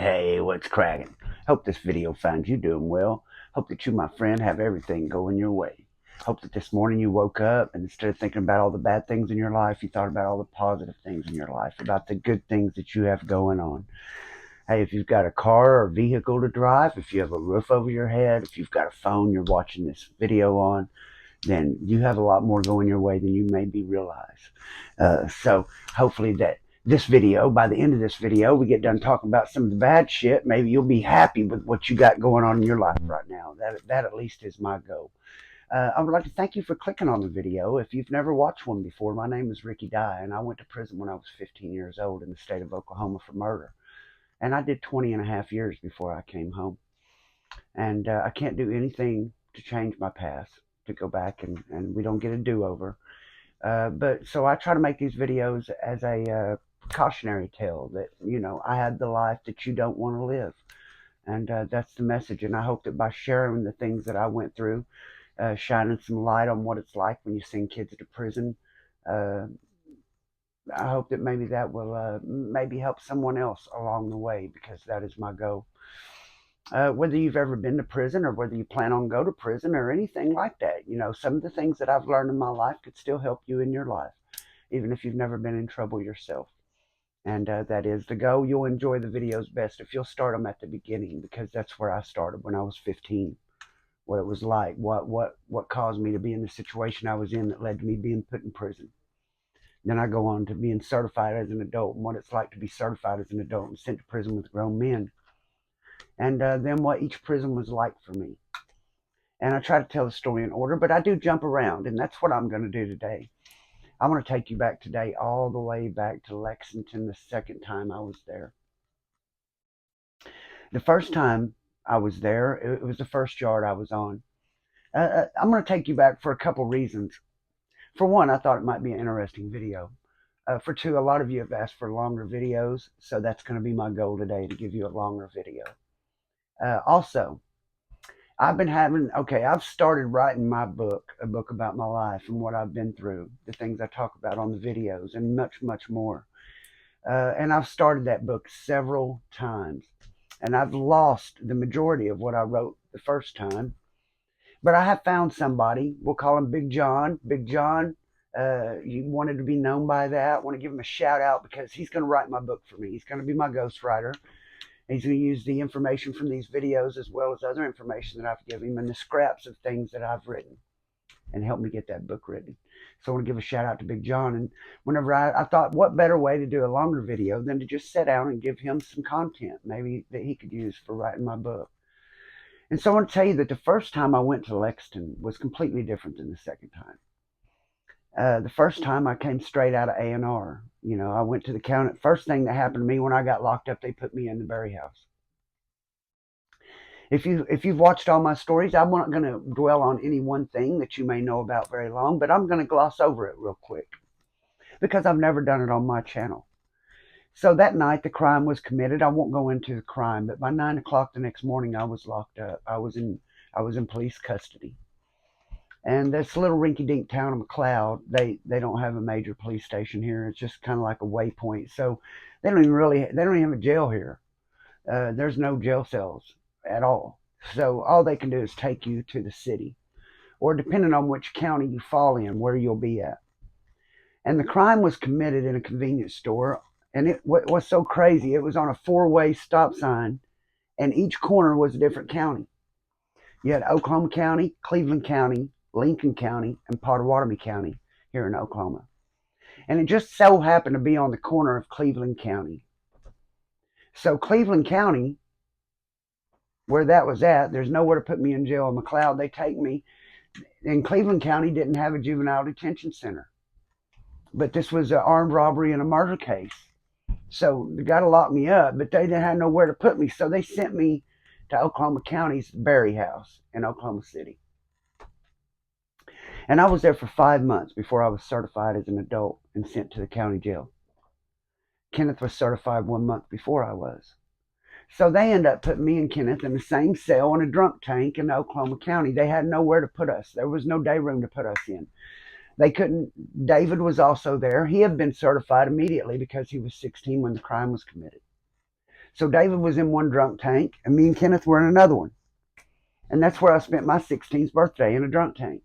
Hey, what's cracking? Hope this video finds you doing well. Hope that you, my friend, have everything going your way. Hope that this morning you woke up and instead of thinking about all the bad things in your life, you thought about all the positive things in your life, about the good things that you have going on. Hey, if you've got a car or vehicle to drive, if you have a roof over your head, if you've got a phone you're watching this video on, then you have a lot more going your way than you maybe realize. So hopefully that this video, by the end of this video, we get done talking about some of the bad shit. Maybe you'll be happy with what you got going on in your life right now. That at least is my goal. I would like to thank you for clicking on the video. If you've never watched one before, my name is Ricky Dye, and I went to prison when I was 15 years old in the state of Oklahoma for murder. And I did 20 and a half years before I came home. And I can't do anything to change my past, to go back, and we don't get a do-over. But so I try to make these videos as a cautionary tale that, I had the life that you don't want to live. And that's the message. And I hope that by sharing the things that I went through, shining some light on what it's like when you send kids to prison, I hope that maybe that will maybe help someone else along the way, because that is my goal. Whether you've ever been to prison or whether you plan on go to prison or anything like that, some of the things that I've learned in my life could still help you in your life, even if you've never been in trouble yourself. And that is the goal. You'll enjoy the videos best if you'll start them at the beginning, because that's where I started when I was 15. What it was like, what caused me to be in the situation I was in that led to me being put in prison. Then I go on to being certified as an adult and what it's like to be certified as an adult and sent to prison with grown men. And then what each prison was like for me. And I try to tell the story in order, but I do jump around, and that's what I'm going to do today. I want to take you back today all the way back to Lexington the second time I was there. The first time I was there, it was the first yard I was on. I'm going to take you back for a couple reasons. For one, I thought it might be an interesting video. For two, a lot of you have asked for longer videos, so that's going to be my goal today, to give you a longer video. Also, I've started writing my book, a book about my life and what I've been through, the things I talk about on the videos, and much, much more. And I've started that book several times, and I've lost the majority of what I wrote the first time. But I have found somebody, we'll call him Big John. Big John, you wanted to be known by that. I want to give him a shout out because he's going to write my book for me. He's going to be my ghostwriter. He's going to use the information from these videos as well as other information that I've given him and the scraps of things that I've written and help me get that book written. So I want to give a shout out to Big John. And whenever I thought, what better way to do a longer video than to just sit down and give him some content maybe that he could use for writing my book. And so I want to tell you that the first time I went to Lexington was completely different than the second time. The first time I came straight out of A&R. I went to the county. First thing that happened to me when I got locked up, they put me in the Berry House. If you've watched all my stories, I'm not going to dwell on any one thing that you may know about very long, but I'm going to gloss over it real quick because I've never done it on my channel. So that night the crime was committed. I won't go into the crime, but by 9 o'clock the next morning I was locked up. I was in police custody. And this little rinky-dink town of McLeod, they don't have a major police station here. It's just kind of like a waypoint. So they don't even have a jail here. There's no jail cells at all. So all they can do is take you to the city, or depending on which county you fall in, where you'll be at. And the crime was committed in a convenience store. And it was so crazy. It was on a four-way stop sign, and each corner was a different county. You had Oklahoma County, Cleveland County, Lincoln County, and Pottawatomie County here in Oklahoma. And it just so happened to be on the corner of Cleveland County. So Cleveland County, where that was at, there's nowhere to put me in jail in McLeod. They take me. And Cleveland County didn't have a juvenile detention center. But this was an armed robbery and a murder case. So they got to lock me up, but they didn't have nowhere to put me. So they sent me to Oklahoma County's Berry House in Oklahoma City. And I was there for 5 months before I was certified as an adult and sent to the county jail. Kenneth was certified 1 month before I was. So they ended up putting me and Kenneth in the same cell in a drunk tank in Oklahoma County. They had nowhere to put us. There was no day room to put us in. They couldn't. David was also there. He had been certified immediately because he was 16 when the crime was committed. So David was in one drunk tank, and me and Kenneth were in another one. And that's where I spent my 16th birthday, in a drunk tank.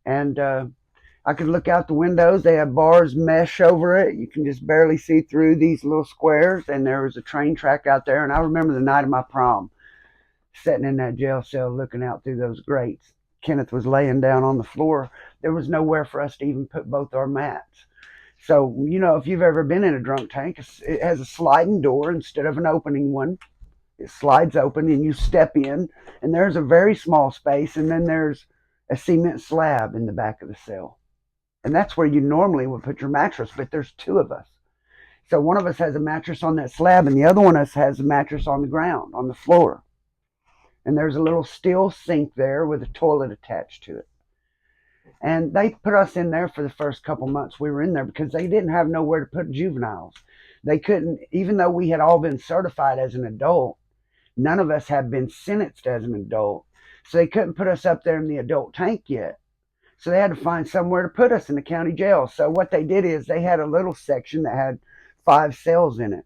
And I could look out the windows. They have bars mesh over it. You can just barely see through these little squares. And there was a train track out there. And I remember the night of my prom, sitting in that jail cell looking out through those grates. Kenneth was laying down on the floor. There was nowhere for us to even put both our mats. So, if you've ever been in a drunk tank, it has a sliding door instead of an opening one. It slides open and you step in, and there's a very small space, and then there's a cement slab in the back of the cell. And that's where you normally would put your mattress, but there's two of us. So one of us has a mattress on that slab, and the other one of us has a mattress on the ground, on the floor. And there's a little steel sink there with a toilet attached to it. And they put us in there for the first couple months we were in there because they didn't have nowhere to put juveniles. They couldn't, even though we had all been certified as an adult, none of us had been sentenced as an adult. So they couldn't put us up there in the adult tank yet. So they had to find somewhere to put us in the county jail. So what they did is they had a little section that had 5 cells in it.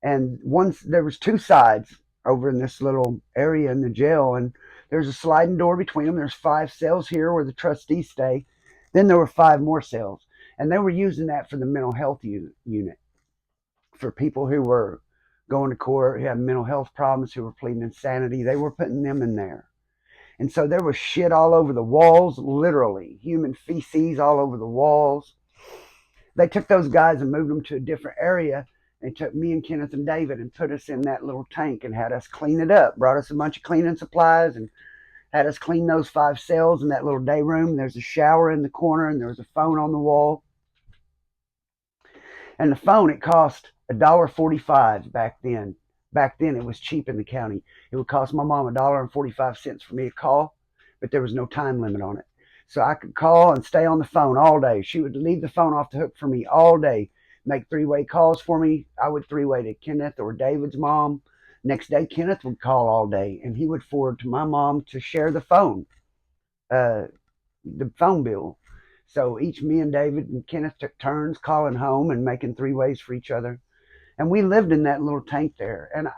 And there was 2 sides over in this little area in the jail, and there's a sliding door between them. There's 5 cells here where the trustees stay. Then there were 5 more cells, and they were using that for the mental health unit for people who were going to court, who had mental health problems, who were pleading insanity. They were putting them in there. And so there was shit all over the walls, literally human feces all over the walls. They took those guys and moved them to a different area. They took me and Kenneth and David and put us in that little tank and had us clean it up. Brought us a bunch of cleaning supplies and had us clean those 5 cells in that little day room. There's a shower in the corner, and there was a phone on the wall. And the phone, it cost $1.45 back then. Back then, it was cheap in the county. It would cost my mom $1.45 for me to call, but there was no time limit on it. So I could call and stay on the phone all day. She would leave the phone off the hook for me all day, make 3-way calls for me. I would 3-way to Kenneth or David's mom. Next day, Kenneth would call all day, and he would forward to my mom to share the phone bill. So me and David and Kenneth took turns calling home and making 3-ways for each other. And we lived in that little tank there. And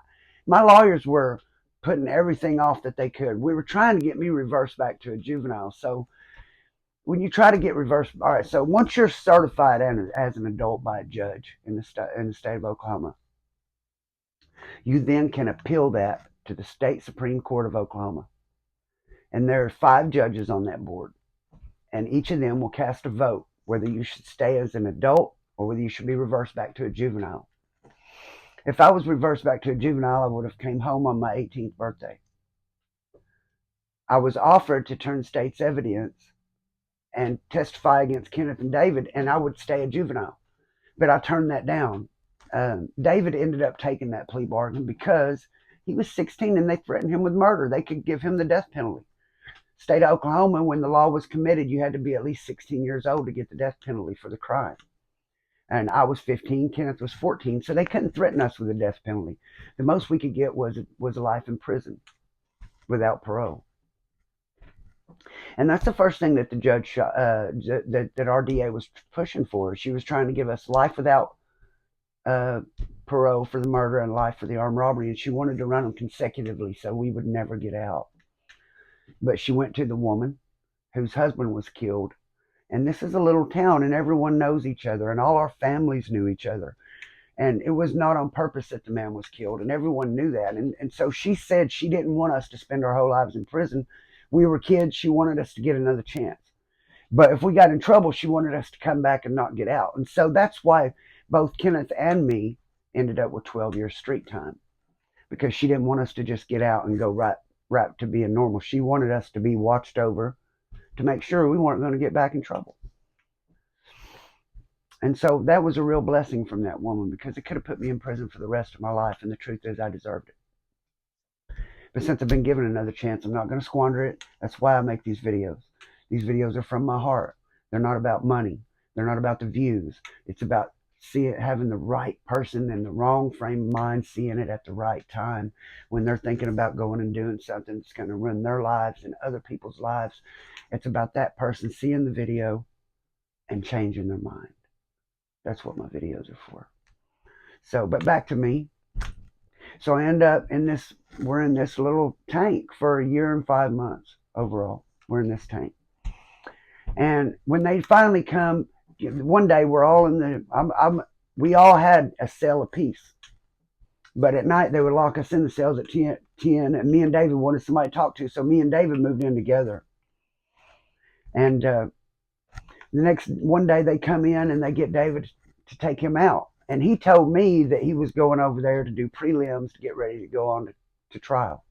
my lawyers were putting everything off that they could. We were trying to get me reversed back to a juvenile. So when you try to get reversed, all right, so once you're certified as an adult by a judge in the state of Oklahoma, you then can appeal that to the state Supreme Court of Oklahoma. And there are 5 judges on that board. And each of them will cast a vote whether you should stay as an adult or whether you should be reversed back to a juvenile. If I was reversed back to a juvenile, I would have came home on my 18th birthday. I was offered to turn state's evidence and testify against Kenneth and David, and I would stay a juvenile. But I turned that down. David ended up taking that plea bargain because he was 16 and they threatened him with murder. They could give him the death penalty. State of Oklahoma, when the law was committed, you had to be at least 16 years old to get the death penalty for the crime. And I was 15, Kenneth was 14, so they couldn't threaten us with a death penalty. The most we could get was life in prison without parole. And that's the first thing that the judge, that our DA was pushing for. She was trying to give us life without parole for the murder and life for the armed robbery, and she wanted to run them consecutively so we would never get out. But she went to the woman whose husband was killed. And this is a little town, and everyone knows each other, and all our families knew each other. And it was not on purpose that the man was killed, and everyone knew that. And so she said she didn't want us to spend our whole lives in prison. We were kids. She wanted us to get another chance. But if we got in trouble, she wanted us to come back and not get out. And so that's why both Kenneth and me ended up with 12 years street time, because she didn't want us to just get out and go right to being normal. She wanted us to be watched over to make sure we weren't going to get back in trouble. And so that was a real blessing from that woman, because it could have put me in prison for the rest of my life, and the truth is I deserved it. But since I've been given another chance, I'm not going to squander it. That's why I make these videos. These videos are from my heart. They're not about money. They're not about the views. It's about having the right person in the wrong frame of mind, seeing it at the right time when they're thinking about going and doing something that's going to ruin their lives and other people's lives. It's about that person seeing the video and changing their mind. That's what my videos are for. So, but back to me. So I end up in this, we're in this little tank for a year and 5 months overall. We're in this tank. And when they finally come, one day we're all in we all had a cell apiece. But at night they would lock us in the cells at 10, and me and David wanted somebody to talk to, so me and David moved in together. And the next one day they come in and they get David to take him out. And he told me that he was going over there to do prelims to get ready to go on to trial.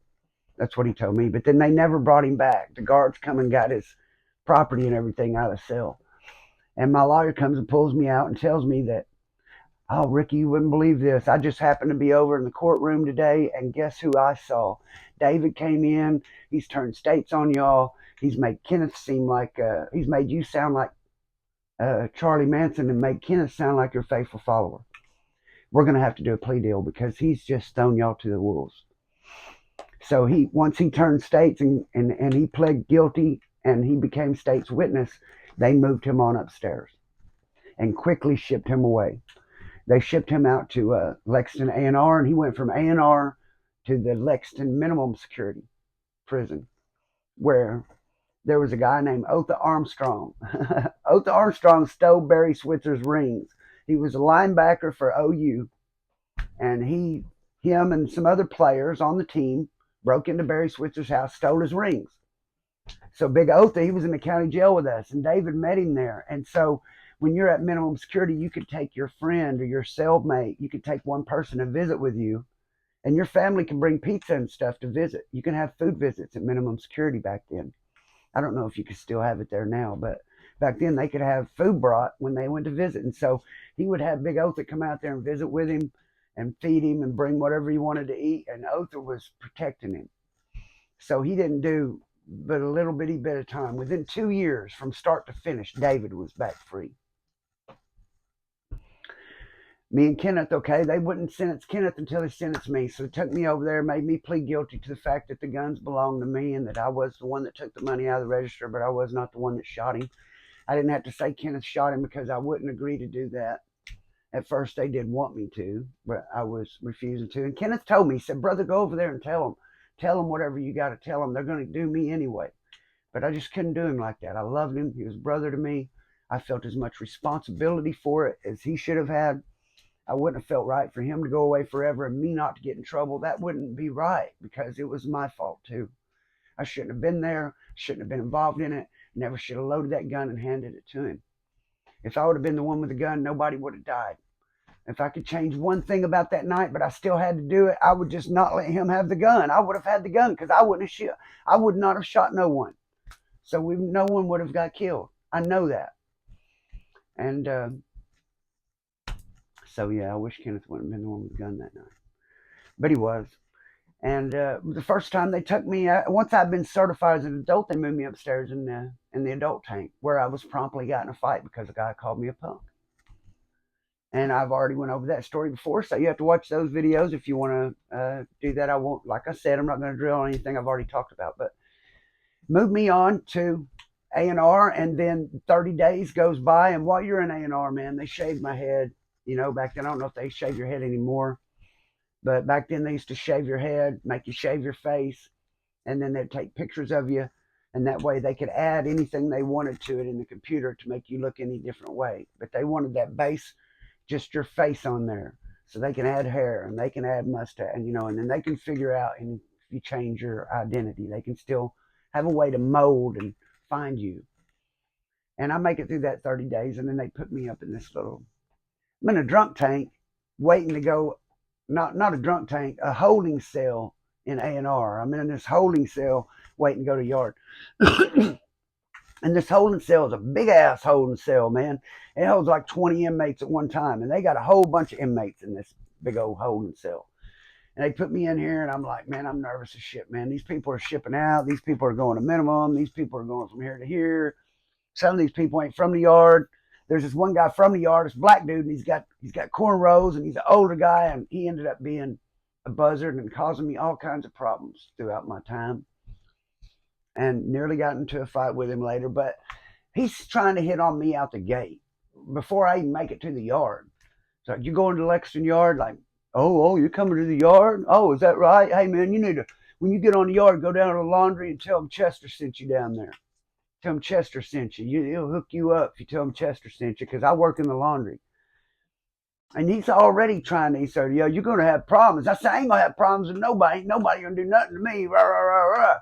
That's what he told me. But then they never brought him back. The guards come and got his property and everything out of the cell. And my lawyer comes and pulls me out and tells me that, oh, Ricky, you wouldn't believe this. I just happened to be over in the courtroom today, and guess who I saw? David came in. He's turned states on y'all. He's made Kenneth seem like, he's made you sound like Charlie Manson and made Kenneth sound like your faithful follower. We're going to have to do a plea deal because he's just thrown y'all to the wolves. So once he turned states and he pled guilty and he became state's witness, they moved him on upstairs and quickly shipped him away. They shipped him out to Lexington A&R, and he went from A&R to the Lexington minimum security prison, where there was a guy named Otha Armstrong. Otha Armstrong stole Barry Switzer's rings. He was a linebacker for OU, and him and some other players on the team broke into Barry Switzer's house, stole his rings. So Big Otha, he was in the county jail with us, and David met him there. And so when you're at minimum security, you could take your friend or your cellmate. You could take one person to visit with you, and your family can bring pizza and stuff to visit. You can have food visits at minimum security back then. I don't know if you could still have it there now, but back then they could have food brought when they went to visit. And so he would have Big Otha come out there and visit with him and feed him and bring whatever he wanted to eat. And Otha was protecting him. So he didn't do but a little bitty bit of time. Within 2 years, from start to finish, David was back free. Me and Kenneth, okay, they wouldn't sentence Kenneth until they sentenced me. So they took me over there, made me plead guilty to the fact that the guns belonged to me and that I was the one that took the money out of the register, but I was not the one that shot him. I didn't have to say Kenneth shot him because I wouldn't agree to do that. At first, they did want me to, but I was refusing to. And Kenneth told me, he said, brother, go over there and tell them. Tell them whatever you got to tell them. They're going to do me anyway. But I just couldn't do him like that. I loved him. He was brother to me. I felt as much responsibility for it as he should have had. I wouldn't have felt right for him to go away forever and me not to get in trouble. That wouldn't be right because it was my fault too. I shouldn't have been there. Shouldn't have been involved in it. Never should have loaded that gun and handed it to him. If I would have been the one with the gun, nobody would have died. If I could change one thing about that night, but I still had to do it, I would just not let him have the gun. I would have had the gun because I would not have shot no one. So no one would have got killed. I know that. And so yeah, I wish Kenneth wouldn't have been the one with the gun that night, but he was. And the first time they took me, once I'd been certified as an adult, they moved me upstairs in the adult tank, where I was promptly got in a fight because a guy called me a punk. And I've already went over that story before, so you have to watch those videos if you want to do that. I won't, like I said, I'm not going to drill on anything I've already talked about, but move me on to A&R, and then 30 days goes by, and while you're in A&R, man, they shaved my head. You know, back then, I don't know if they shave your head anymore, but back then they used to shave your head, make you shave your face, and then they'd take pictures of you, and that way they could add anything they wanted to it in the computer to make you look any different way. But they wanted that base, just your face on there, so they can add hair and they can add mustache, and and then they can figure out, and if you change your identity, they can still have a way to mold and find you. And I make it through that 30 days, and then they put me up in this little, I'm in a drunk tank waiting to go, not a drunk tank, a holding cell in A&R. I'm in this holding cell waiting to go to yard. And this holding cell is a big-ass holding cell, man. It holds like 20 inmates at one time, and they got a whole bunch of inmates in this big old holding cell. And they put me in here, and I'm like, man, I'm nervous as shit, man. These people are shipping out. These people are going to minimum. These people are going from here to here. Some of these people ain't from the yard. There's this one guy from the yard, this black dude, and he's got cornrows, and he's an older guy, and he ended up being a buzzard and causing me all kinds of problems throughout my time. And nearly got into a fight with him later, but he's trying to hit on me out the gate before I even make it to the yard. So you go into the Lexington yard, like, Oh, you coming to the yard? Oh, is that right? Hey, man, you need to, when you get on the yard, go down to the laundry and tell them Chester sent you down there. Tell them Chester sent you. He'll hook you up if you tell them Chester sent you, because I work in the laundry. And he's already trying to, he said, yeah, you're going to have problems. I said, I ain't going to have problems with nobody. Ain't nobody going to do nothing to me. Rah, rah, rah, rah.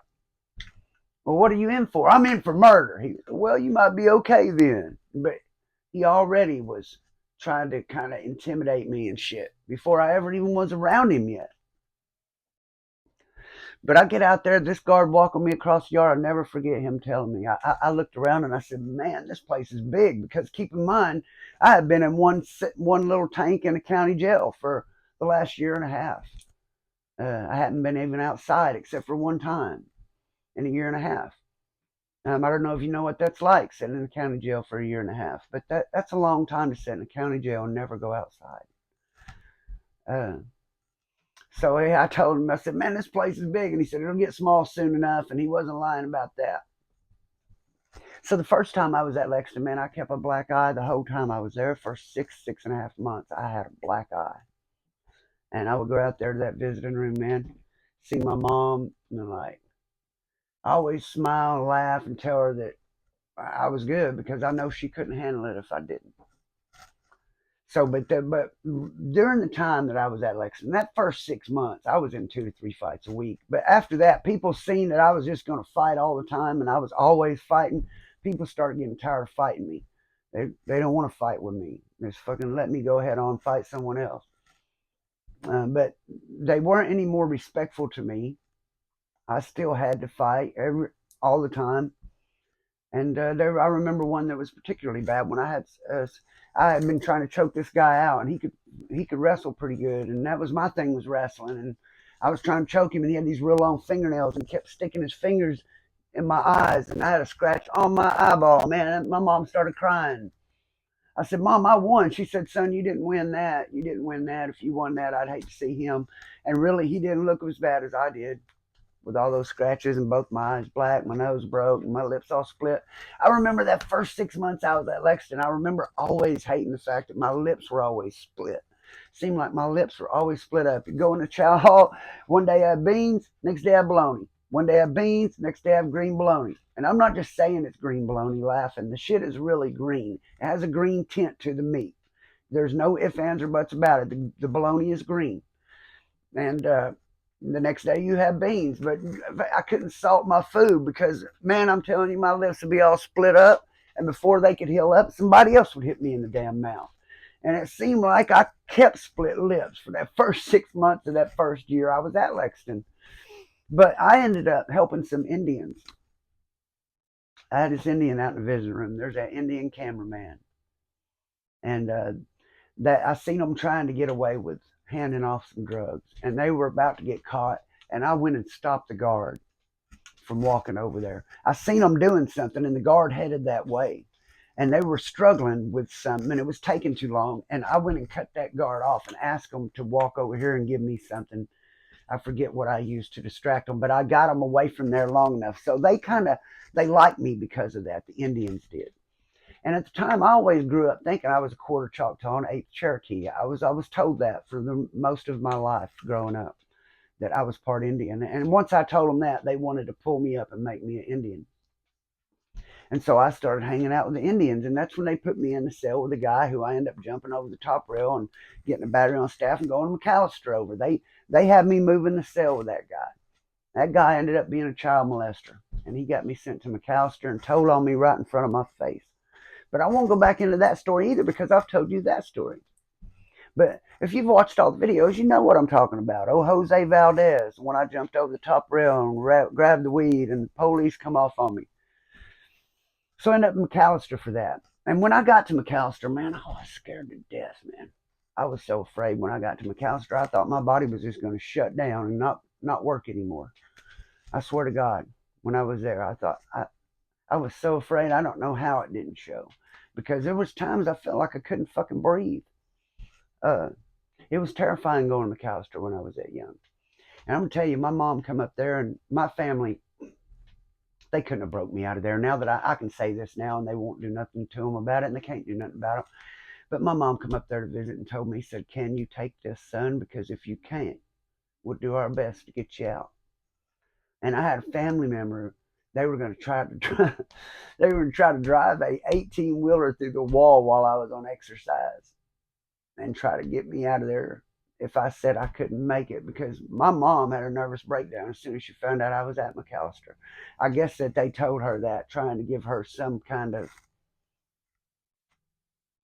Well, what are you in for? I'm in for murder. He, well, you might be okay then. But he already was trying to kind of intimidate me and shit before I ever even was around him yet. But I get out there, this guard walking me across the yard. I'll never forget him telling me. I looked around and I said, man, this place is big. Because keep in mind, I had been in one little tank in a county jail for the last year and a half. I hadn't been even outside except for one time in a year and a half. I don't know if you know what that's like, sitting in a county jail for a year and a half. But that's a long time to sit in a county jail and never go outside. Uh, So I told him, I said, man, this place is big. And he said, it'll get small soon enough. And he wasn't lying about that. So the first time I was at Lexington, man, I kept a black eye the whole time I was there. For 6.5 months, I had a black eye. And I would go out there to that visiting room, man, see my mom, and like, I always smile and laugh and tell her that I was good because I know she couldn't handle it if I didn't. So, but during the time that I was at Lexington, that first 6 months, I was in 2 to 3 fights a week. But after that, people seen that I was just going to fight all the time, and I was always fighting. People started getting tired of fighting me. They don't want to fight with me. Just fucking let me go ahead on fight someone else. But they weren't any more respectful to me. I still had to fight all the time. And I remember one that was particularly bad when I had been trying to choke this guy out, and he could wrestle pretty good, and that was my thing, was wrestling. And I was trying to choke him, and he had these real long fingernails, and kept sticking his fingers in my eyes, and I had a scratch on my eyeball. Man, my mom started crying. I said, Mom, I won. She said, son, you didn't win that. You didn't win that. If you won that, I'd hate to see him. And really, he didn't look as bad as I did, with all those scratches and both my eyes black, my nose broke, and my lips all split. I remember that first 6 months I was at Lexington. I remember always hating the fact that my lips were always split. Seemed like my lips were always split up. You go in the chow hall, one day I have beans, next day I have bologna. One day I have beans, next day I have green bologna. And I'm not just saying it's green bologna laughing. The shit is really green. It has a green tint to the meat. There's no ifs, ands, or buts about it. The bologna is green. And the next day you have beans. But I couldn't salt my food because, man, I'm telling you, my lips would be all split up. And before they could heal up, somebody else would hit me in the damn mouth. And it seemed like I kept split lips for that first 6 months of that first year I was at Lexington. But I ended up helping some Indians. I had this Indian out in the visiting room. There's that Indian cameraman. And that I seen them trying to get away with handing off some drugs, and they were about to get caught. And I went and stopped the guard from walking over there. I seen them doing something, and the guard headed that way, and they were struggling with something, and it was taking too long. And I went and cut that guard off and asked them to walk over here and give me something. I forget what I used to distract them, but I got them away from there long enough. So they liked me because of that. The Indians did. And at the time, I always grew up thinking I was a quarter Choctaw and eighth Cherokee. I was told that for the most of my life growing up, that I was part Indian. And once I told them that, they wanted to pull me up and make me an Indian. And so I started hanging out with the Indians, and that's when they put me in the cell with a guy who I ended up jumping over the top rail and getting a battery on staff and going to McAllister over. They had me move in the cell with that guy. That guy ended up being a child molester, and he got me sent to McAllister and told on me right in front of my face. But I won't go back into that story either because I've told you that story. But if you've watched all the videos, you know what I'm talking about. Oh, Jose Valdez, when I jumped over the top rail and grabbed the weed and the police come off on me. So I ended up in McAllister for that. And when I got to McAllister, man, I was scared to death, man. I was so afraid when I got to McAllister. I thought my body was just going to shut down and not work anymore. I swear to God, when I was there, I thought I was so afraid. I don't know how it didn't show, because there was times I felt like I couldn't fucking breathe. It was terrifying going to McAllister when I was that young. And I'm gonna tell you, my mom come up there, and my family, they couldn't have broke me out of there. Now that I can say this now, and they won't do nothing to them about it, and they can't do nothing about it. But my mom come up there to visit and told me, said, can you take this, son? Because if you can't, we'll do our best to get you out. And I had a family member. They were going to try to drive, they were going to try to drive a 18-wheeler through the wall while I was on exercise and try to get me out of there if I said I couldn't make it, because my mom had a nervous breakdown as soon as she found out I was at McAllister. I guess that they told her that, trying to give her some kind of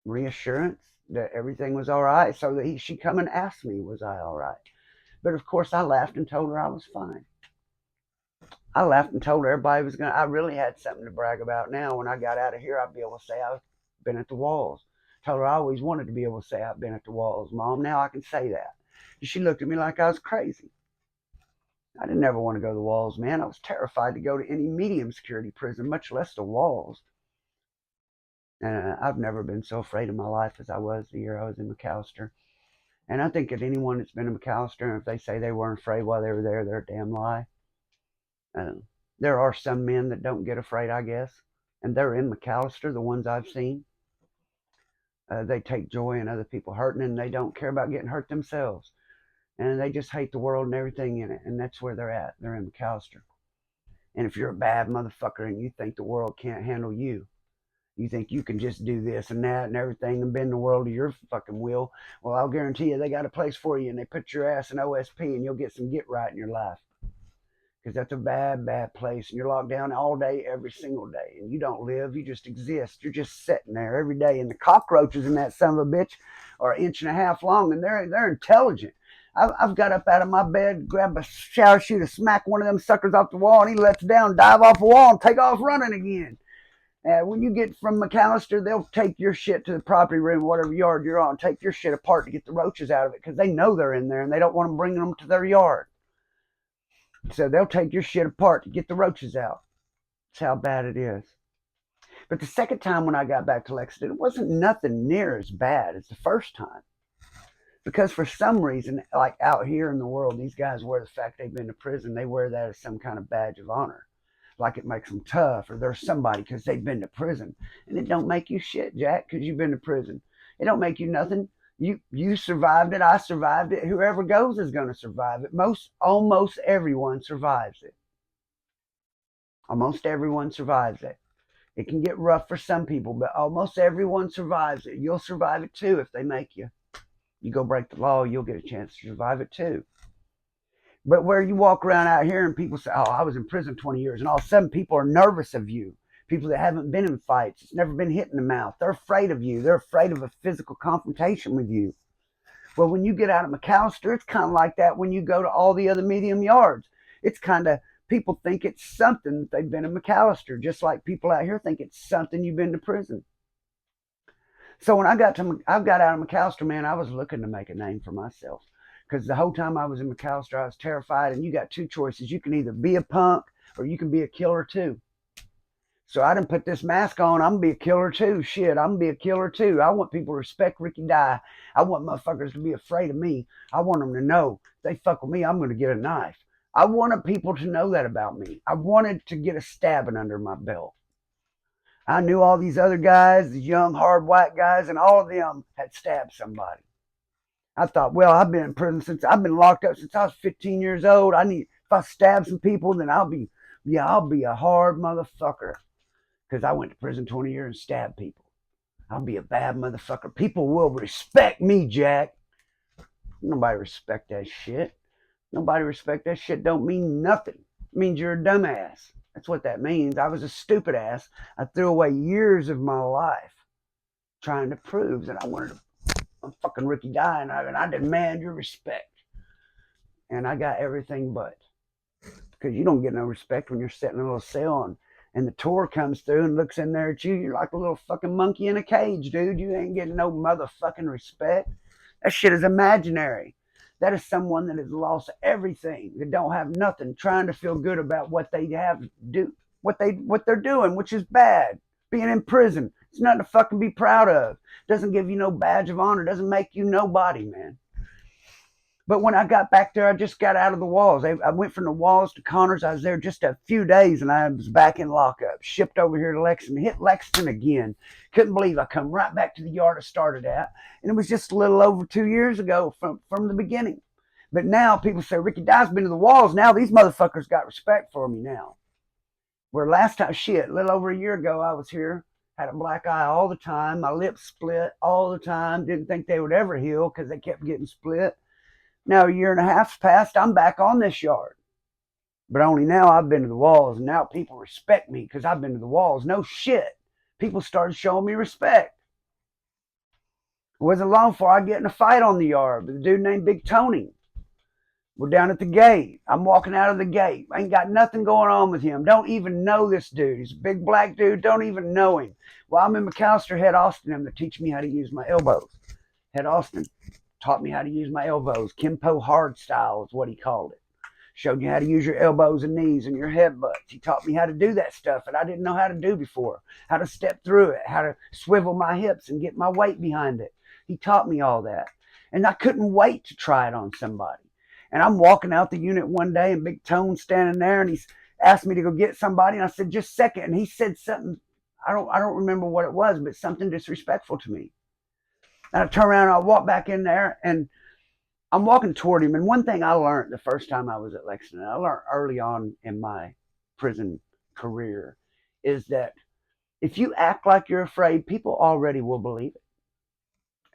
reassurance that everything was all right, so that she come and asked me, was I all right? But of course, I laughed and told her I was fine. I laughed and told her everybody was I really had something to brag about now. When I got out of here, I'd be able to say I've been at the walls. Told her I always wanted to be able to say I've been at the walls, Mom. Now I can say that. And she looked at me like I was crazy. I didn't ever want to go to the walls, man. I was terrified to go to any medium security prison, much less the walls. And I've never been so afraid in my life as I was the year I was in McAllister. And I think that anyone that's been in McAllister, and if they say they weren't afraid while they were there, they're a damn lie. Uh, there are some men that don't get afraid, I guess, and they're in McAllister, the ones I've seen. They take joy in other people hurting, and they don't care about getting hurt themselves. And they just hate the world and everything in it, and that's where they're at. They're in McAllister. And if you're a bad motherfucker and you think the world can't handle you, you think you can just do this and that and everything and bend the world to your fucking will, well, I'll guarantee you they got a place for you, and they put your ass in OSP, and you'll get some get right in your life. Because that's a bad, bad place. And you're locked down all day, every single day. And you don't live, you just exist. You're just sitting there every day. And the cockroaches in that son of a bitch are an inch and a half long, and they're intelligent. I've got up out of my bed, grabbed a shower shoe to smack one of them suckers off the wall, and he lets down, dive off the wall, and take off running again. When you get from McAllister, they'll take your shit to the property room, whatever yard you're on, take your shit apart to get the roaches out of it, because they know they're in there, and they don't want them bringing them to their yard. So they'll take your shit apart to get the roaches out. That's how bad it is. But the second time when I got back to Lexington, it wasn't nothing near as bad as the first time. Because for some reason, like out here in the world, these guys wear the fact they've been to prison, they wear that as some kind of badge of honor. Like it makes them tough, or they're somebody because they've been to prison. And it don't make you shit, Jack, because you've been to prison. It don't make you nothing. You survived it. I survived it. Whoever goes is going to survive it. Almost everyone survives it. Almost everyone survives it. It can get rough for some people, but almost everyone survives it. You'll survive it too if they make you. You go break the law, you'll get a chance to survive it too. But where you walk around out here and people say, oh, I was in prison 20 years, and all of a sudden people are nervous of you. People that haven't been in fights, it's never been hit in the mouth. They're afraid of you. They're afraid of a physical confrontation with you. Well, when you get out of McAllister, it's kind of like that when you go to all the other medium yards. It's kind of, people think it's something that they've been in McAllister, just like people out here think it's something you've been to prison. So when I got out of McAllister, man, I was looking to make a name for myself. Because the whole time I was in McAllister, I was terrified. And you got two choices. You can either be a punk or you can be a killer too. So I didn't put this mask on. I'm going to be a killer too. Shit, I'm going to be a killer too. I want people to respect Ricky Dye. I want motherfuckers to be afraid of me. I want them to know if they fuck with me, I'm going to get a knife. I wanted people to know that about me. I wanted to get a stabbing under my belt. I knew all these other guys, these young, hard white guys, and all of them had stabbed somebody. I thought, well, I've been in prison I've been locked up since I was 15 years old. If I stab some people, then I'll be a hard motherfucker. Because I went to prison 20 years and stabbed people. I'll be a bad motherfucker. People will respect me, Jack. Nobody respect that shit. Nobody respect that shit don't mean nothing. It means you're a dumbass. That's what that means. I was a stupid ass. I threw away years of my life trying to prove that I wanted to. I'm fucking Ricky Dye, and I demand your respect. And I got everything but. Because you don't get no respect when you're sitting in a little cell and the tour comes through and looks in there at you. You're like a little fucking monkey in a cage, dude. You ain't getting no motherfucking respect. That shit is imaginary. That is someone that has lost everything, that don't have nothing, trying to feel good about what they have to do, what they're doing, which is bad. Being in prison, it's nothing to fucking be proud of. Doesn't give you no badge of honor. Doesn't make you nobody, man. But when I got back there, I just got out of the walls. I went from the walls to Connors. I was there just a few days, and I was back in lockup. Shipped over here to Lexington, hit Lexington again. Couldn't believe I come right back to the yard I started at, and it was just a little over 2 years ago from the beginning. But now people say Ricky Dye's been to the walls. Now these motherfuckers got respect for me now. Where last time, shit, a little over a year ago, I was here, had a black eye all the time, my lips split all the time. Didn't think they would ever heal because they kept getting split. Now a year and a half's passed, I'm back on this yard. But only now I've been to the walls, and now people respect me because I've been to the walls. No shit. People started showing me respect. It wasn't long before I get in a fight on the yard with a dude named Big Tony. We're down at the gate. I'm walking out of the gate. I ain't got nothing going on with him. Don't even know this dude. He's a big black dude. Don't even know him. Well, I'm in McAllister, Head Austin, him to teach me how to use my elbows. Head Austin taught me how to use my elbows. Kimpo hard style is what he called it. Showed you how to use your elbows and knees and your headbutts. He taught me how to do that stuff that I didn't know how to do before. How to step through it. How to swivel my hips and get my weight behind it. He taught me all that. And I couldn't wait to try it on somebody. And I'm walking out the unit one day, and Big Tone's standing there, and he's asked me to go get somebody, and I said, just a second. And he said something, I don't remember what it was, but something disrespectful to me. And I turn around, and I walk back in there, and I'm walking toward him. And one thing I learned the first time I was at Lexington, I learned early on in my prison career, is that if you act like you're afraid, people already will believe it.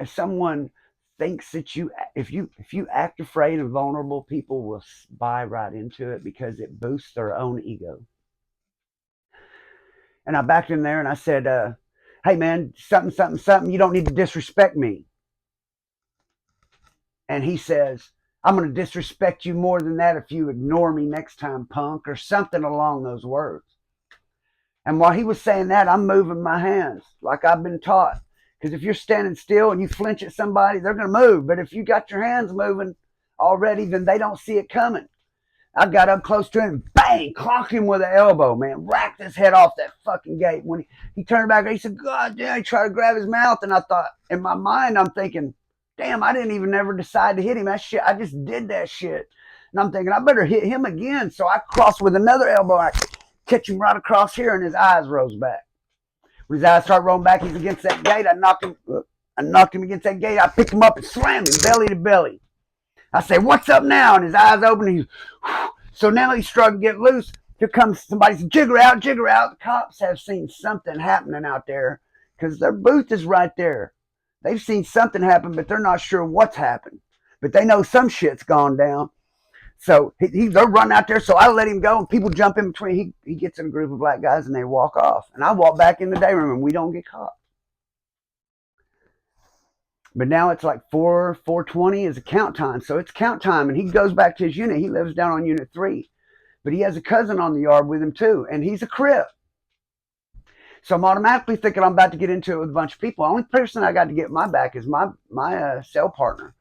If someone thinks that if you act afraid and vulnerable, people will buy right into it because it boosts their own ego. And I backed in there and I said, hey man, something, you don't need to disrespect me. And he says, I'm going to disrespect you more than that if you ignore me next time, punk, or something along those words. And while he was saying that, I'm moving my hands like I've been taught. Because if you're standing still and you flinch at somebody, they're going to move. But if you got your hands moving already, then they don't see it coming. I got up close to him, bang, clocked him with an elbow, man. Racked his head off that fucking gate. When he turned back, he said, God damn, he tried to grab his mouth. And I thought, in my mind, I'm thinking, damn, I didn't even ever decide to hit him. That shit, I just did that shit. And I'm thinking, I better hit him again. So I crossed with another elbow. And I catch him right across here, and his eyes rose back. When his eyes started rolling back, he's against that gate. I knocked him against that gate. I picked him up and slammed him belly to belly. I say, what's up now? And his eyes open. And so now he's struggling to get loose. Here comes somebody says, jigger out, jigger out. The cops have seen something happening out there because their booth is right there. They've seen something happen, but they're not sure what's happened. But they know some shit's gone down. So they're running out there, so I let him go, and people jump in between. He gets in a group of black guys, and they walk off. And I walk back in the day room, and we don't get caught. But now it's like 4:20 is a count time. So it's count time, and he goes back to his unit. He lives down on Unit 3. But he has a cousin on the yard with him, too, and he's a Crip. So I'm automatically thinking I'm about to get into it with a bunch of people. The only person I got to get my back is my cell partner.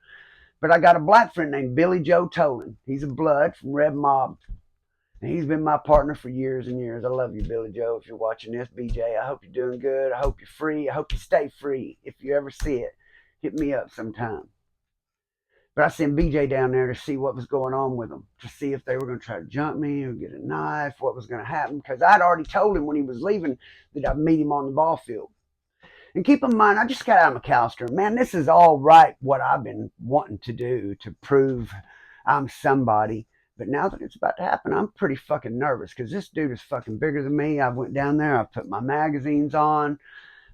But I got a black friend named Billy Joe Tolan. He's a blood from Red Mob. And he's been my partner for years and years. I love you, Billy Joe. If you're watching this, BJ, I hope you're doing good. I hope you're free. I hope you stay free. If you ever see it, hit me up sometime. But I sent BJ down there to see what was going on with them, to see if they were going to try to jump me or get a knife, what was going to happen. Because I'd already told him when he was leaving that I'd meet him on the ball field. And keep in mind, I just got out of McAllister. Man, this is all right, what I've been wanting to do to prove I'm somebody. But now that it's about to happen, I'm pretty fucking nervous because this dude is fucking bigger than me. I went down there. I put my magazines on.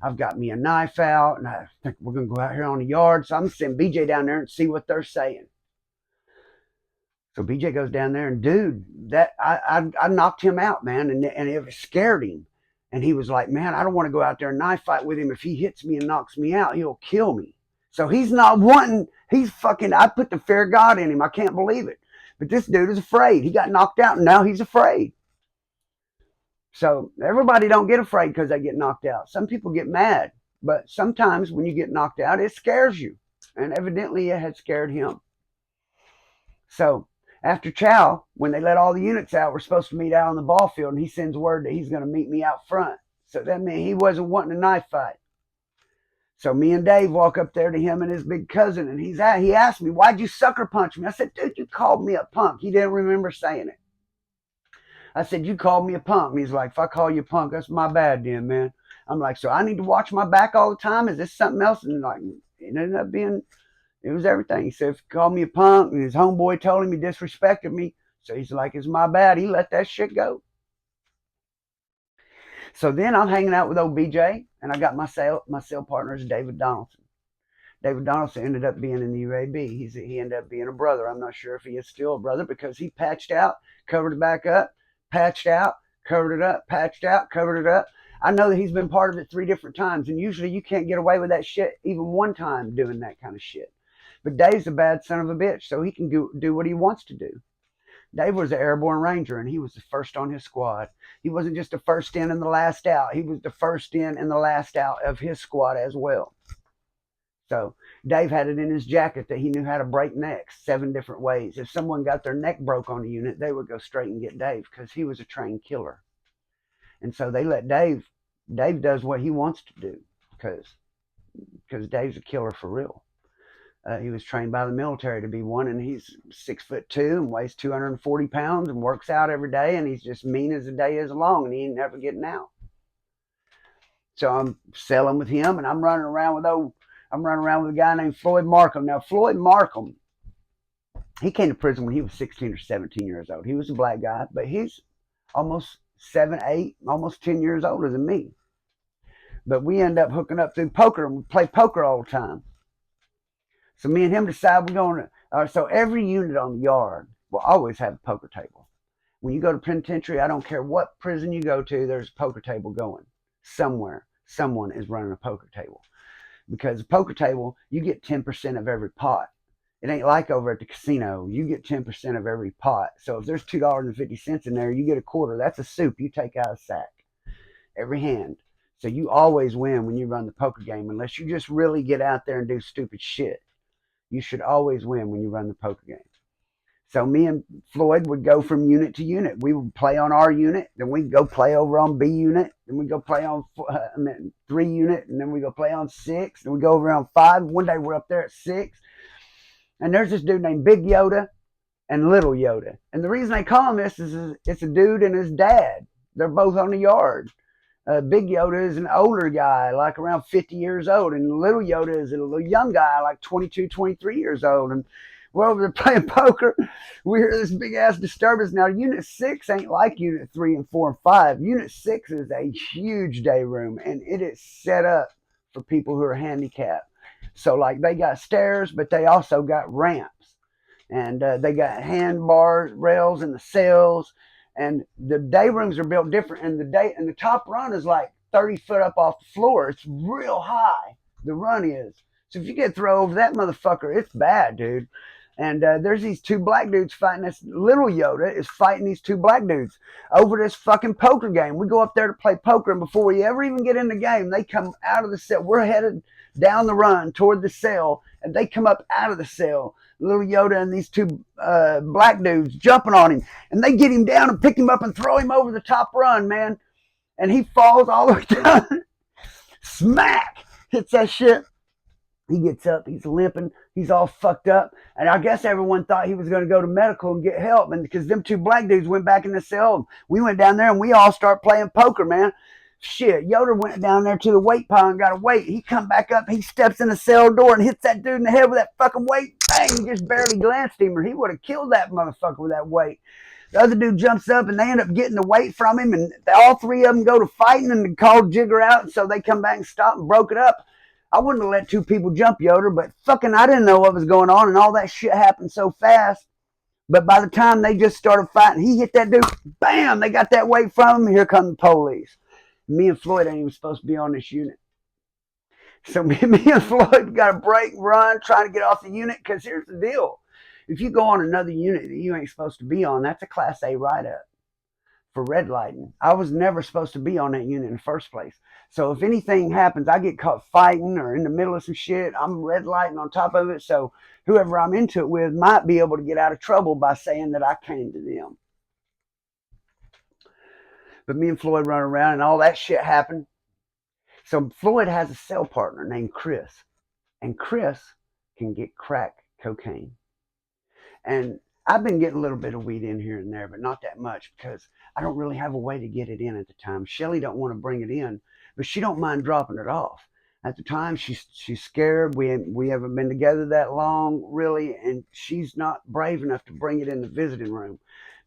I've got me a knife out, and I think we're going to go out here on the yard. So I'm going to send BJ down there and see what they're saying. So BJ goes down there, and dude, that I knocked him out, man, and it scared him. And he was like, man, I don't want to go out there and knife fight with him. If he hits me and knocks me out, he'll kill me. So he's not wanting, I put the fear of God in him. I can't believe it. But this dude is afraid. He got knocked out, and now he's afraid. So everybody don't get afraid because they get knocked out. Some people get mad. But sometimes when you get knocked out, it scares you. And evidently it had scared him. So after chow, when they let all the units out, we're supposed to meet out on the ball field, and he sends word that he's going to meet me out front. So that meant he wasn't wanting a knife fight. So me and Dave walk up there to him and his big cousin, and he asked me, "Why'd you sucker punch me?" I said, "Dude, you called me a punk." He didn't remember saying it. I said, "You called me a punk." And he's like, "If I call you a punk, that's my bad then, man." I'm like, "So I need to watch my back all the time? Is this something else?" And like, it ended up being, it was everything. He said, "If you called me a punk," and his homeboy told him he disrespected me. So he's like, "It's my bad." He let that shit go. So then I'm hanging out with old BJ, and I got my cell partner is David Donaldson. David Donaldson ended up being in the UAB. He ended up being a brother. I'm not sure if he is still a brother because he patched out, covered it back up, patched out, covered it up, patched out, covered it up. I know that he's been part of it 3 different times, and usually you can't get away with that shit even one time doing that kind of shit. But Dave's a bad son of a bitch, so he can do what he wants to do. Dave was an airborne ranger, and he was the first on his squad. He wasn't just the first in and the last out. He was the first in and the last out of his squad as well. So Dave had it in his jacket that he knew how to break necks 7 different ways. If someone got their neck broke on a unit, they would go straight and get Dave because he was a trained killer. And so they let Dave. Dave does what he wants to do because Dave's a killer for real. He was trained by the military to be one, and he's 6'2" and weighs 240 pounds and works out every day, and he's just mean as the day is long, and he ain't never getting out. So I'm selling with him, and I'm running around with a guy named Floyd Markham. Now Floyd Markham, he came to prison when he was 16 or 17 years old. He was a black guy, but he's almost 7, 8, almost 10 years older than me. But we end up hooking up through poker, and we play poker all the time. So me and him decide we're going to. So every unit on the yard will always have a poker table. When you go to penitentiary, I don't care what prison you go to, there's a poker table going somewhere. Someone is running a poker table, because a poker table, you get 10% of every pot. It ain't like over at the casino. You get 10% of every pot. So if there's $2.50 in there, you get a quarter. That's a soup you take out of the sack. Every hand. So you always win when you run the poker game, unless you just really get out there and do stupid shit. You should always win when you run the poker game. So me and Floyd would go from unit to unit. We would play on our unit, then we'd go play over on B unit, then we'd go play on 3 unit, and then we go play on 6, and we go over on 5. One day we're up there at 6, and there's this dude named Big Yoda and Little Yoda. And the reason they call him this is it's a dude and his dad. They're both on the yard. Big Yoda is an older guy, like around 50 years old, and Little Yoda is a little young guy, like 22, 23 years old. And we're over there playing poker. We hear this big ass disturbance. Now, Unit 6 ain't like Unit 3 and 4 and 5. Unit 6 is a huge day room, and it is set up for people who are handicapped. So, like, they got stairs, but they also got ramps, and they got hand bars, rails in the cells. And the day rooms are built different, and the top run is like 30 foot up off the floor. It's real high. The run is. So if you get thrown over that motherfucker, it's bad, dude. And there's these 2 black dudes fighting. This Little Yoda is fighting these 2 black dudes over this fucking poker game. We go up there to play poker, and before we ever even get in the game, they come out of the cell. We're headed down the run toward the cell, and they come up out of the cell. Little Yoda and these 2 black dudes jumping on him, and they get him down and pick him up and throw him over the top run, man. And he falls all the way down. Smack! Hits that shit. He gets up, he's limping, he's all fucked up, and I guess everyone thought he was going to go to medical and get help, and because them 2 black dudes went back in the cell, we went down there and we all start playing poker, man. Shit, Yoder went down there to the weight pile and got a weight. He come back up, he steps in the cell door and hits that dude in the head with that fucking weight. Bang, he just barely glanced him, or he would have killed that motherfucker with that weight. The other dude jumps up, and they end up getting the weight from him, and all 3 of them go to fighting and called Jigger out, and so they come back and stop and broke it up. I wouldn't have let 2 people jump Yoder, but fucking I didn't know what was going on, and all that shit happened so fast. But by the time they just started fighting, he hit that dude, bam, they got that weight from him, here come the police. Me and Floyd ain't even supposed to be on this unit. So me and Floyd got to break, run, trying to get off the unit, because here's the deal. If you go on another unit that you ain't supposed to be on, that's a Class A write-up for red lighting. I was never supposed to be on that unit in the first place. So if anything happens, I get caught fighting or in the middle of some shit, I'm red lighting on top of it. So whoever I'm into it with might be able to get out of trouble by saying that I came to them. But me and Floyd run around and all that shit happened. So Floyd has a cell partner named Chris, and Chris can get crack cocaine. And I've been getting a little bit of weed in here and there, but not that much because I don't really have a way to get it in at the time. Shelly don't want to bring it in, but she don't mind dropping it off. At the time, she's scared. We haven't been together that long, really, and she's not brave enough to bring it in the visiting room.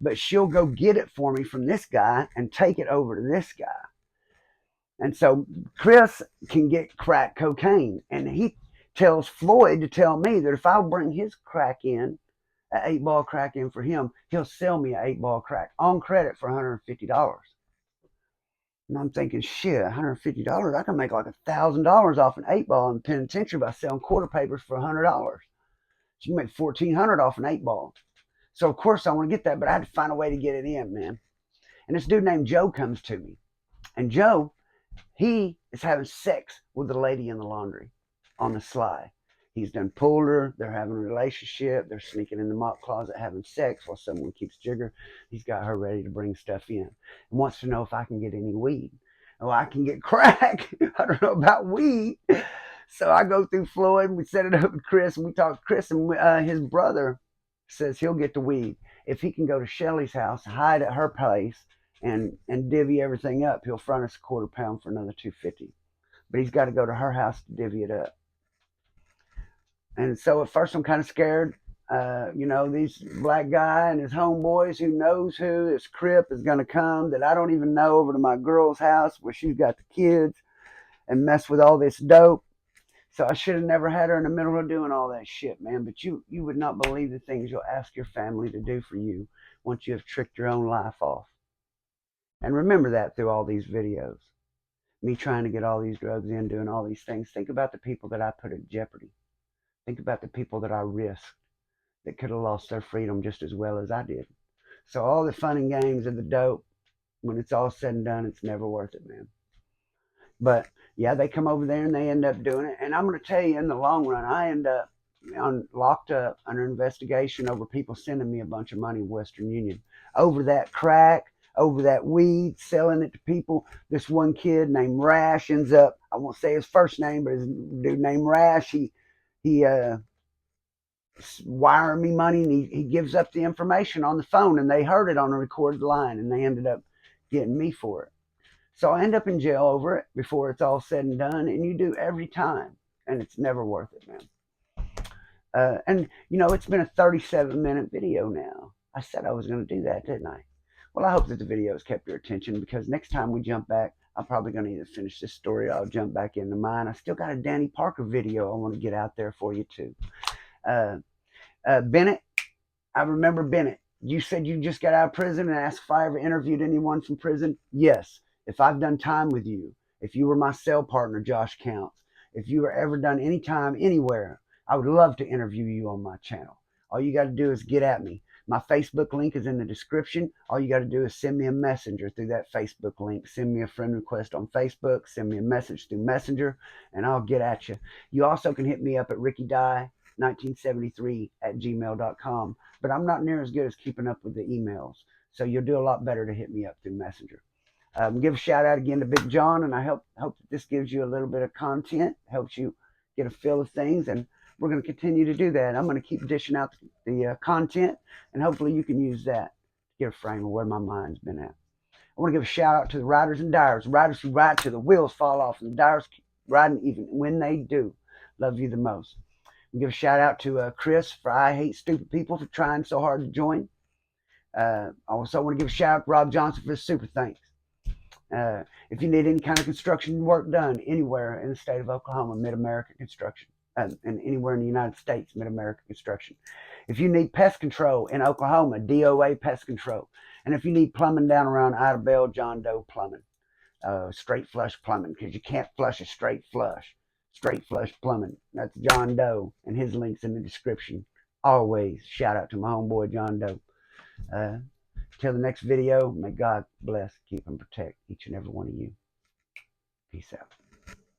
But she'll go get it for me from this guy and take it over to this guy. And so Chris can get crack cocaine, and he tells Floyd to tell me that if I'll bring his crack in, an 8-ball crack in for him, he'll sell me an 8-ball crack on credit for $150. And I'm thinking, shit, $150, I can make like $1,000 off an 8-ball in the penitentiary by selling quarter papers for $100. So you make $1,400 off an 8-ball. So of course I want to get that, but I had to find a way to get it in, man. And this dude named Joe comes to me, and Joe, he is having sex with the lady in the laundry on the sly. He's done pulled her. They're having a relationship. They're sneaking in the mop closet having sex while someone keeps jigger. He's got her ready to bring stuff in and wants to know if I can get any weed. Oh, I can get crack. I don't know about weed. So I go through Floyd and we set it up with Chris and we talk to Chris, and his brother says he'll get the weed. If he can go to Shelly's house, hide at her place, and divvy everything up, he'll front us a quarter pound for another $250. But he's got to go to her house to divvy it up. And so at first I'm kind of scared. These black guy and his homeboys, who knows who, this Crip is going to come that I don't even know over to my girl's house where she's got the kids and mess with all this dope. So I should have never had her in the middle of doing all that shit, man. But you would not believe the things you'll ask your family to do for you once you have tricked your own life off. And remember that through all these videos. Me trying to get all these drugs in, doing all these things. Think about the people that I put at jeopardy. Think about the people that I risked that could have lost their freedom just as well as I did. So all the fun and games of the dope, when it's all said and done, it's never worth it, man. But yeah, they come over there and they end up doing it. And I'm going to tell you, in the long run, I end up locked up under investigation over people sending me a bunch of money in Western Union over that crack, over that weed, selling it to people. This one kid named Rash ends up, I won't say his first name, but his dude named Rash, he wiring me money, and he gives up the information on the phone, and they heard it on a recorded line, and they ended up getting me for it. So I end up in jail over it before it's all said and done, and you do every time, and it's never worth it, man. It's been a 37-minute video now. I said I was going to do that, didn't I? Well, I hope that the video has kept your attention, because next time we jump back, I'm probably going to either finish this story or I'll jump back into mine. I still got a Danny Parker video I want to get out there for you, too. Bennett, I remember Bennett. You said you just got out of prison and asked if I ever interviewed anyone from prison. Yes. If I've done time with you, if you were my cell partner, Josh Counts, if you were ever done any time anywhere, I would love to interview you on my channel. All you got to do is get at me. My Facebook link is in the description. All you got to do is send me a messenger through that Facebook link. Send me a friend request on Facebook. Send me a message through Messenger, and I'll get at you. You also can hit me up at rickydye1973@gmail.com. But I'm not near as good as keeping up with the emails. So you'll do a lot better to hit me up through Messenger. Give a shout out again to Big John, and I hope that this gives you a little bit of content, helps you get a feel of things, and we're going to continue to do that. I'm going to keep dishing out the content, and hopefully you can use that to get a frame of where my mind's been at. I want to give a shout out to the riders and dyers, riders who ride till the wheels fall off, and the dyers keep riding even when they do. Love you the most. I'll give a shout out to Chris for I Hate Stupid People for trying so hard to join. I also want to give a shout out to Rob Johnson for his super thanks. If you need any kind of construction work done anywhere in the state of Oklahoma, Mid-America Construction, and anywhere in the United States, Mid-America Construction. If you need pest control in Oklahoma, DOA Pest Control. And if you need plumbing down around Ida Bell, John Doe Plumbing, straight flush plumbing, because you can't flush a straight flush. Straight flush plumbing. That's John Doe, and his link's in the description. Always shout out to my homeboy John Doe. Till the next video, may God bless, keep, and protect each and every one of you. Peace out.